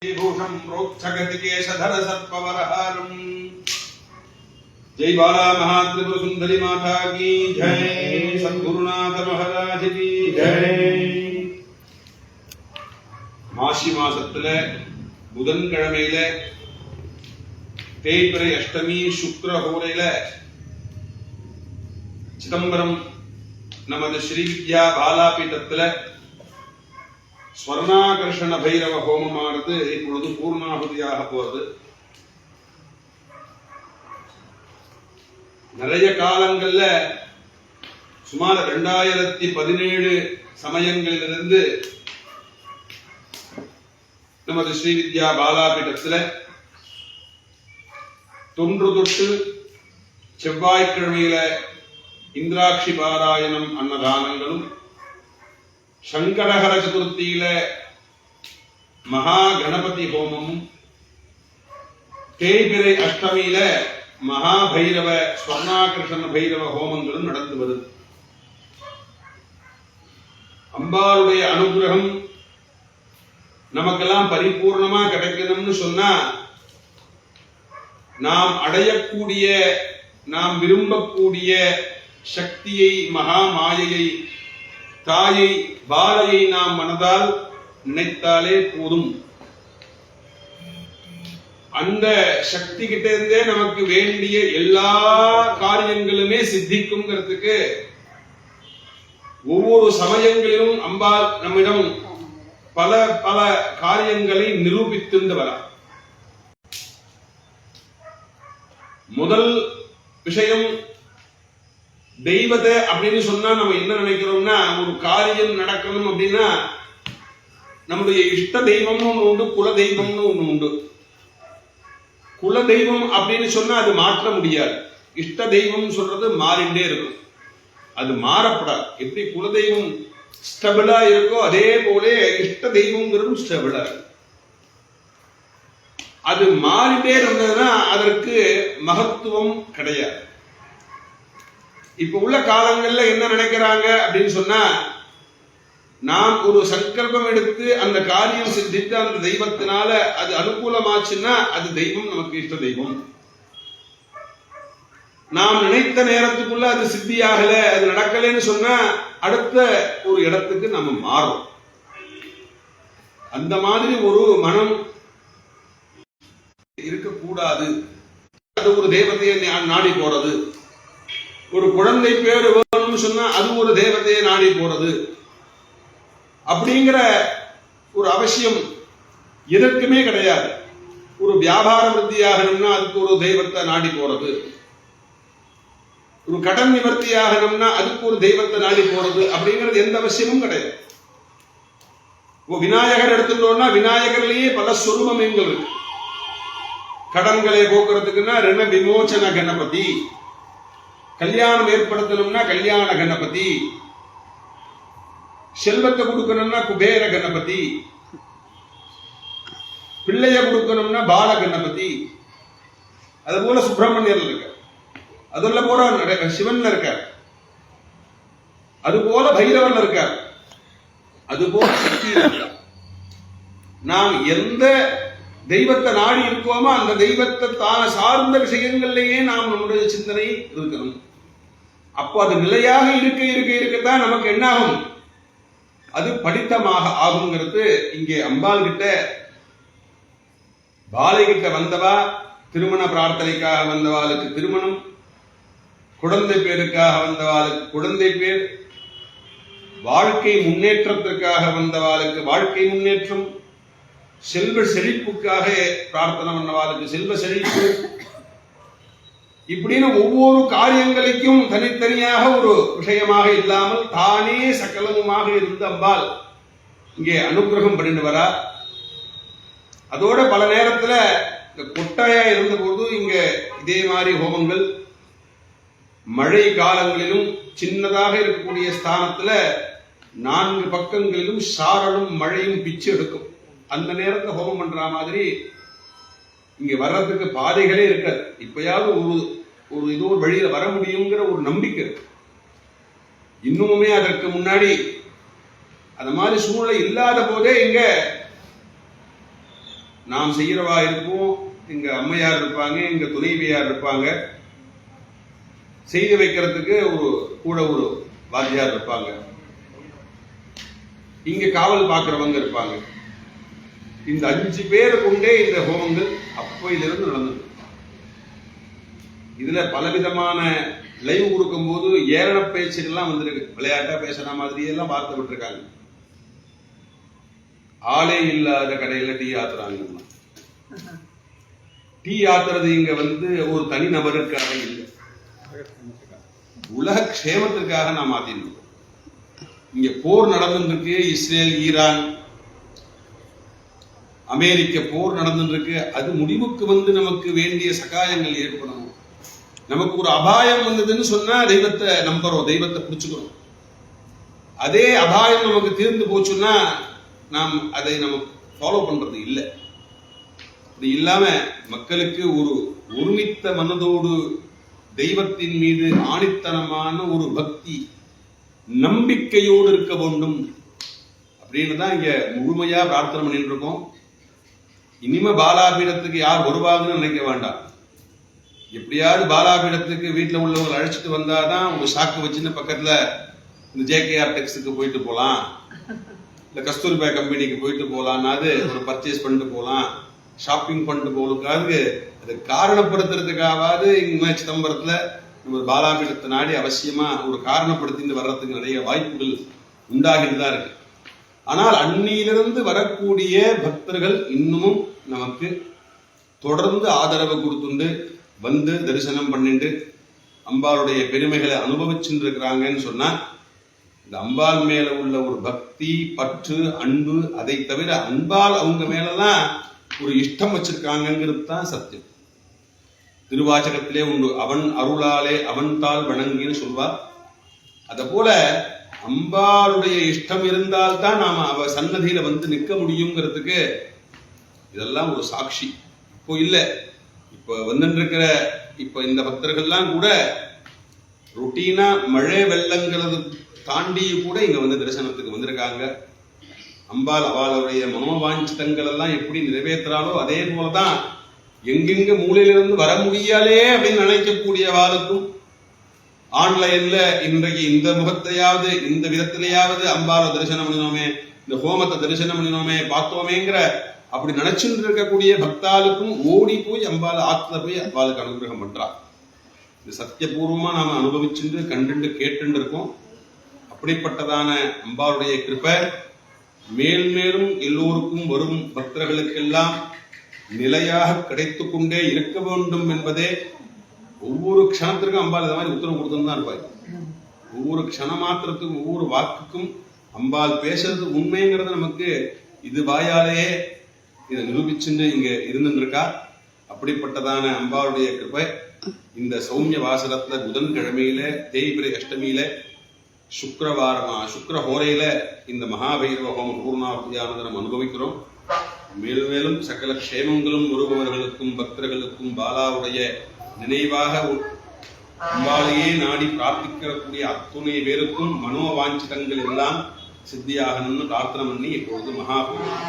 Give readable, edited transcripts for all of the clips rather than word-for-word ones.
भूषण प्रोक्षगतिकेशधर सर्पवरहारम। जय बाला महात्रिपुर सुंदरी माता की जय। सद्गुरुनाथ महाराज की जय। மாசி மாசத்துல புதன்கிழமையில தேய்பிறை அஷ்டமி சுக்கிர ஹோரையில சிதம்பரம் நமது ஸ்ரீ வித்யா பாலாபீடத்துல ஸ்வர்ணாகர்ஷண பைரவ ஹோமமானது இப்பொழுது பூர்ணாகுதியாக போறது. நிறைய காலங்கள்ல சுமார் 2017 சமயங்களிலிருந்து நமது ஸ்ரீ வித்யா பாலாபீடத்துல தொன்று தொட்டு செவ்வாய்க்கிழமையில இந்திராட்சி பாராயணம் அன்னதானங்களும், சங்கடஹர சதுர்த்தியில மகா கணபதி ஹோமமும், தேய்பிறை அஷ்டமியில மகா பைரவ ஸ்வர்ணாகர்ஷண பைரவ ஹோமங்களும் நடந்து வருது. அம்பாளுடைய அனுகிரகம் நமக்கெல்லாம் பரிபூர்ணமா கிடைக்கணும்னு சொன்னா நாம் அடையக்கூடிய, நாம் விரும்பக்கூடிய சக்தியை, மகா மாயையை, தாயை பாலையை நாம் மனதால் நினைத்தாலே போதும். அந்த சக்தி கிட்ட இருந்தே நமக்கு வேண்டிய எல்லா காரியங்களுமே சித்திக்கும்ங்கிறதுக்கு ஒவ்வொரு சமயங்களிலும் அம்பாள் நம்மிடம் பல பல காரியங்களை நிரூபித்து வர. முதல் விஷயம், தெய்வத்தை அப்படின்னு சொன்னா நம்ம என்ன நினைக்கிறோம்னா, ஒரு காரியம் நடக்கணும் அப்படின்னா நம்முடைய இஷ்ட தெய்வம்னு ஒண்ணு உண்டு, குல தெய்வம்னு ஒண்ணு உண்டு. குல தெய்வம் அப்படின்னு சொன்னா அது மாற்ற முடியாது. இஷ்ட தெய்வம் சொல்றது மாறிண்டே இருக்கும், அது மாறப்படாது. எப்படி குல தெய்வம் ஸ்டெபிளா இருக்கோ அதே போல இஷ்ட தெய்வம்ங்கிறதும் ஸ்டெபிளா இருக்கும். அது மாறிட்டே இருந்ததுன்னா அதற்கு மகத்துவம் கிடையாது. இப்ப உள்ள காலங்கள்ல என்ன நினைக்கிறாங்க அப்படின்னு சொன்னா, நாம் ஒரு சங்கல்பம் எடுத்து அந்த காரியம் சித்தித்து அந்த தெய்வத்தினால அது அனுகூலமாச்சுன்னா அது தெய்வம், நமக்கு இஷ்ட தெய்வம். நாம் நினைத்த நேரத்துக்குள்ள அது சித்தியாகல, அது நடக்கலன்னு சொன்னா அடுத்த ஒரு இடத்துக்கு நம்ம மாறும். அந்த மாதிரி ஒரு மனம் இருக்கக்கூடாது. அது ஒரு தேவதையை நாடி போறது. ஒரு குழந்தை பேரு வேணும்னு சொன்னா அது ஒரு தேவதையை நாடி போறது அப்படிங்கிற ஒரு அவசியம் எதற்குமே கிடையாது. ஒரு வியாபார விருத்தியாகணும்னா அதுக்கு ஒரு தெய்வத்தை நாடி போறது, ஒரு கடன் நிவர்த்தி ஆகணும்னா அதுக்கு ஒரு தெய்வத்தை நாடி போறது அப்படிங்கிறது எந்த அவசியமும் கிடையாது. விநாயகர் எடுத்துட்டோம்னா விநாயகர்லயே பல சொரூபம் இருக்கு. கடன்களை போக்குறதுக்குன்னா ரிண விமோச்சன கணபதி, கல்யாணம் ஏற்படுத்தணும்னா கல்யாண கணபதி, செல்வத்தை கொடுக்கணும்னா குபேர கணபதி, பிள்ளைய கொடுக்கணும்னா பால கணபதி. அது போல சுப்பிரமணியர் இருக்க, அதுல போல சிவன் இருக்கார், அது போல பைரவன் இருக்கார், அது போல சக்தி இருக்கார். நாம் எந்த தெய்வத்தை நாடி இருக்கோமோ அந்த தெய்வத்தை தான் சார்ந்த விஷயங்கள்லயே நாம் நம்முடைய சிந்தனை இருக்கணும். அப்போ அது நிலையாக இருக்க இருக்க இருக்கத்தான் நமக்கு என்ன ஆகும், அது படித்தமாக ஆகுங்கிறது. இங்கே அம்பாள் கிட்ட, பாலை கிட்ட வந்தவா திருமண பிரார்த்தனைக்காக வந்தவாளுக்கு திருமணம், குழந்தை பேருக்காக வந்தவாளுக்கு குழந்தை பேர், வாழ்க்கை முன்னேற்றத்திற்காக வந்தவாளுக்கு வாழ்க்கை முன்னேற்றம், செல்வ செழிப்புக்காக பிரார்த்தனை பண்ணவாளுக்கு செல்வ செழிப்பு, இப்படின்னு ஒவ்வொரு காரியங்களுக்கும் தனித்தனியாக ஒரு விஷயமாக இல்லாமல் தானே சகலமுமாக இருந்த அம்பாள் இங்கே அனுகிரகம் பண்ணிட்டு வரா. அதோட பல நேரத்துல இந்த கொட்டாயா இருந்தபோது இங்க இதே மாதிரி ஹோமங்கள், மழை காலங்களிலும் சின்னதாக இருக்கக்கூடிய ஸ்தானத்துல 4 பக்கங்களிலும் சாரலும் மழையும் பிச்சு எடுக்கும். அந்த நேரத்துல ஹோமம் பண்ற மாதிரி இங்க வர்றதுக்கு பாதைகளே இருக்காது. இப்பயாவது ஒரு ஏதோ ஒரு வழியில வர முடியுங்கிற ஒரு நம்பிக்கை இருக்கு. இன்னுமே அதற்கு முன்னாடி அந்த மாதிரி சூழ்நிலை இல்லாத போதே இங்க நாம் செய்யறவா இருப்போம், எங்க அம்மையார் இருப்பாங்க, எங்க துணைவியார் இருப்பாங்க, செய்து வைக்கிறதுக்கு கூட ஒரு வாத்தியார் இருப்பாங்க, இங்க காவல் பார்க்கிறவங்க இருப்பாங்க. இந்த 5 பேரை கொண்டே இந்த ஹோமங்கள் அப்பையிலிருந்து நடந்தது. இதுல பலவிதமான லைவ் கொடுக்கும் போது ஏரண பேச்சுகள்லாம் வந்திருக்கு. விளையாட்டா பேசுற மாதிரி எல்லாம் வார்த்தை விட்டுருக்காங்க. ஆளே இல்லாத கடையில டீ ஆத்துறாங்க. டீ ஆத்துறது இங்க ஒரு தனி நபருக்காக இல்லை, உலக க்ஷேமத்திற்காக நாம் ஆத்தினோம். இங்க போர் நடந்துருக்கு, இஸ்ரேல் ஈரான் அமெரிக்க போர் நடந்துருக்கு. அது முடிவுக்கு நமக்கு வேண்டிய சகாயங்கள் ஏற்படணும். நமக்கு ஒரு அபாயம் வந்ததுன்னு சொன்னா தெய்வத்தை நம்புறோம், தெய்வத்தை பிடிச்சுக்கிறோம். அதே அபாயம் நமக்கு தீர்ந்து போச்சுன்னா நாம் அதை நம்ம ஃபாலோ பண்றது இல்லை. இது இல்லாம மக்களுக்கு ஒரு ஒருமித்த மனதோடு தெய்வத்தின் மீது ஆணித்தனமான ஒரு பக்தி நம்பிக்கையோடு இருக்க வேண்டும் அப்படின்னு தான் இங்க முழுமையா பிரார்த்தனை பண்ணிட்டு இருக்கோம். இனிமே பாலாபீடத்துக்கு யார் வருவாங்கன்னு நினைக்க வேண்டாம். எப்படியாவது பாலாபீடத்துக்கு வீட்டில் உள்ளவங்க அழைச்சிட்டு வந்தாதான் ஒரு சாக்கு வச்சுன்னு பக்கத்துல இந்த ஜேகேஆர் டெக்ஸுக்கு போயிட்டு போகலாம், இந்த கஸ்தூர்பா கம்பெனிக்கு போயிட்டு போகலான்னாது ஒரு பர்ச்சேஸ் பண்ணிட்டு போகலாம், ஷாப்பிங் பண்ணிட்டு போகிறதுக்காக அதை காரணப்படுத்துறதுக்காவது இங்கே சிதம்பரத்துல நம்ம பாலாபீடத்தை நாடி அவசியமா ஒரு காரணப்படுத்திட்டு வர்றதுக்கு நிறைய வாய்ப்புகள் உண்டாகிட்டு தான் இருக்கு. ஆனால் அன்னியிலிருந்து வரக்கூடிய பக்தர்கள் இன்னமும் நமக்கு தொடர்ந்து ஆதரவு கொடுத்துண்டு தரிசனம் பண்ணிட்டு அம்பாளுடைய பெருமைகளை அனுபவிச்சுட்டு இருக்கிறாங்கன்னு சொன்னா இந்த அம்பாள் மேல உள்ள ஒரு பக்தி, பற்று, அன்பு, அதை தவிர அன்பால் அவங்க மேலதான் ஒரு இஷ்டம் வச்சிருக்காங்கிறது தான் சத்தியம். திருவாச்சகத்திலே உண்டு, அவன் அருளாலே அவன் தாள் வணங்கின்னு சொல்வார். அத போல அம்பாளுடைய இஷ்டம் இருந்தால்தான் நாம அவ சன்னதியில நிற்க முடியுங்கிறதுக்கு இதெல்லாம் ஒரு சாட்சி. இப்போ இல்ல, இப்ப வந்துருக்கிற இந்த பக்தர்கள்லாம் கூட ரொட்டீனா மழை வெள்ளங்கிறது தாண்டி கூட இங்க தரிசனத்துக்கு வந்திருக்காங்க. அம்பாள் அவளுடைய மனோவாஞ்சிதங்கள் எல்லாம் எப்படி நிறைவேற்றாலோ அதே போலதான் எங்கெங்க மூலையிலிருந்து வர முடியாலே அப்படின்னு நினைக்கக்கூடியவாளுக்கும் ஆன்லைன்ல இன்றைக்கு இந்த முகத்தையாவது இந்த விதத்திலேயாவது அம்பாளை தரிசனம் பண்ணினோமே, இந்த ஹோமத்தை தரிசனம் பண்ணினோமே, பார்த்தோமேங்கிற அப்படி நினைச்சுட்டு இருக்கக்கூடிய பக்தாளுக்கும் ஓடி போய் அம்பாள் ஆத்துல போய் அம்பாளுக்கு அனுகிரகம் பண்றார். இது சத்தியபூர்வமா நாம அனுபவிச்சுட்டு கண்டுண்டு கேட்டு இருக்கோம். அப்படிப்பட்டதான அம்பாளுடைய கிருபை மேல் மேலும் எல்லோருக்கும் வரும் பக்தர்களுக்கெல்லாம் நிலையாக கிடைத்து கொண்டே இருக்க வேண்டும் என்பதே ஒவ்வொரு க்ஷணத்திற்கும் அம்பாள் இந்த மாதிரி உத்தரவு கொடுத்துன்னு தான் இருப்பாய். ஒவ்வொரு க்ஷண மாத்திரத்துக்கும் ஒவ்வொரு வாக்குக்கும் அம்பாள் பேசுறது உண்மைங்கிறது நமக்கு இது வாயாலேயே இதை நிரூபிச்சுட்டு இங்க இருந்துருக்கா. அப்படிப்பட்டதான அம்பாளுடைய கிருபை இந்த சௌமிய வாசலத்துல புதன்கிழமையில தேய்பிரை அஷ்டமியில சுக்கிர ஹோரையில இந்த மகாபைரவ ஹோம பூர்ணாவதியானதை நம்ம அனுபவிக்கிறோம். மேலும் மேலும் சகல க்ஷேமங்களும் வருபவர்களுக்கும் பக்தர்களுக்கும் பாலாவுடைய நினைவாக அம்பாளையே நாடி பிரார்த்திக்கக்கூடிய அத்துணை பேருக்கும் மனோவாஞ்சிதங்கள் எல்லாம் சித்தியாகணும்னு பிரார்த்தனை பண்ணி இப்பொழுது மகாபூர்ணம்.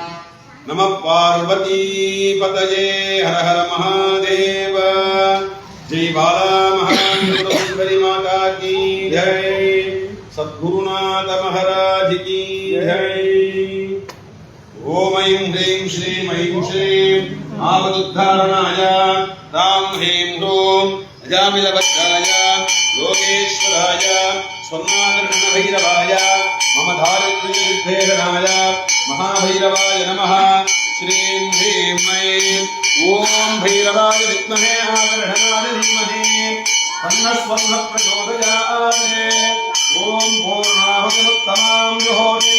நம பார்வதி பதயே ஹர ஹர மகாதேவ. ஜெய் பாலா மகாசுந்தரி மாதா கீ ஜெய். சத்குருநாத மகாராஜ் கீ ஜெய். ஓம் ஐம் ஹ்ரீம் ஸ்ரீம் ஐம் ஸ்ரீம் ஆபதுத்தாரணாய ராம் ஹ்ரீம் ஹ்ரூம் அஜாமிலபத்ராய லோகேஸ்வராய ஸ்வர்ணாகர்ண பைரவாய மம தாரித்ர்யவித்வேகனாய மகாபைரவாய நமः. ஸ்ரீம் ஹ்ரீம் ஐம் ஓம் பைரவாய வித்மஹே ஆகர்ணனாய தீமஹி தன்னஸ்வர்ண பிரச்சோதயாத். ஓம் பூர்ணாஹுதிமுத்தமாம் ஜுஹோதி.